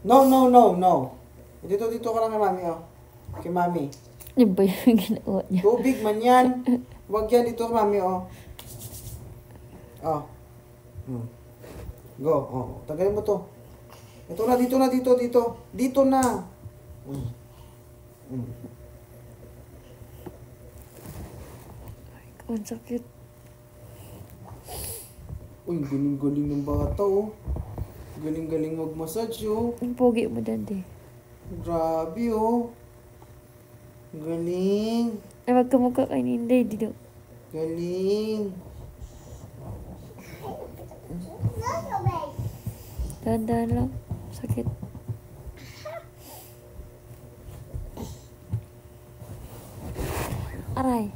No, no, no, no. Dito ka lang kay mami, oh. Kay mami. Yan ba yung ginawa niya? Tubig man yan. Huwag yan dito kay mami, oh. Oh. Go, oh. Tagalin mo to. Ito na, dito. Dito na. Ang sakit. Uy, galing-galing ng bata, oh. Galing-galing mag-massage, oh. Ang pogi mo, Daddy. Grabe, oh. Galing. Ay, wag ka mukha kay Ninday. Dito. Galing. Dahan-dahan lang. Sakit. Aray.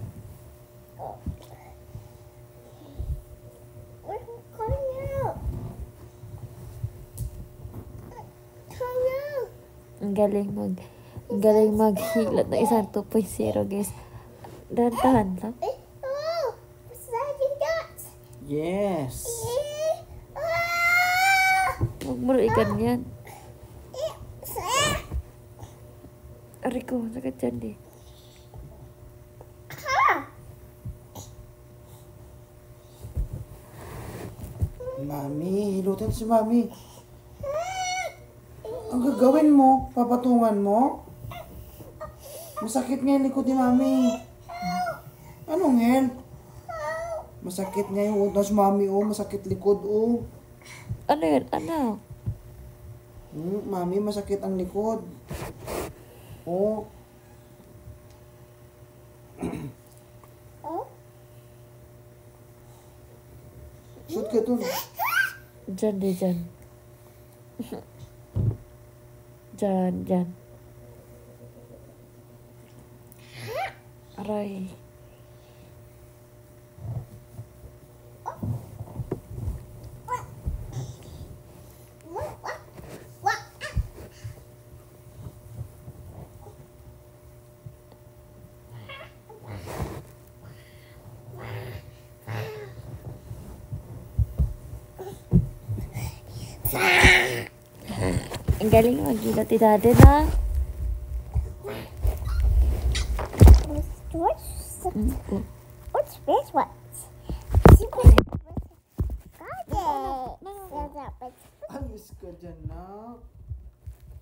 Ang galing maghilot na isang 2.0, guys. Dahan-dahan lang. Yes. Huwag mo rin ganyan. Aray ko, sakit dyan di. Mami, hilutin si mami. Ang gagawin mo, papatungan mo. Masakit nga yung likod ni mami. Anong help? Masakit nga yung utas mami, oh. Masakit likod, oh. Ano yun? Ano? Mami, masakit ang likod. Oh. Shoot ka dun. Dyan di, dyan. Dyan. Aray. Ang galing mag-ilot ni Daddy na. What's this one? Alis ka dyan, na.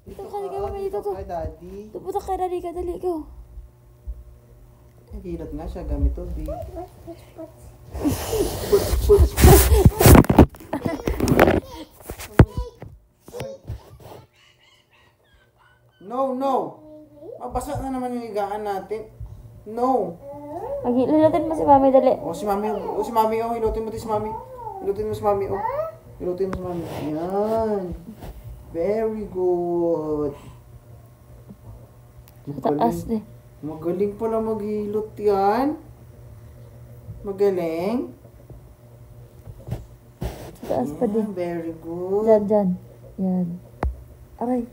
Dito ka, dito ka. Kay daddy. Pupunta ka, Daddy ka. Dali ko. Naghilot nga siya gamit tubig. No. Mabasa na naman yung higaan natin. No. Mag-ilutin mo si Mami, dali. Si mami, oh. Hilutin mo si mami. Hilutin mo si mami, oh. Hilutin mo si mami. Yan. Very good. Sa taas di. Magaling pala maghilot yan. Magaling. Sa taas pa di. Very good. Dyan. Yan. Aray.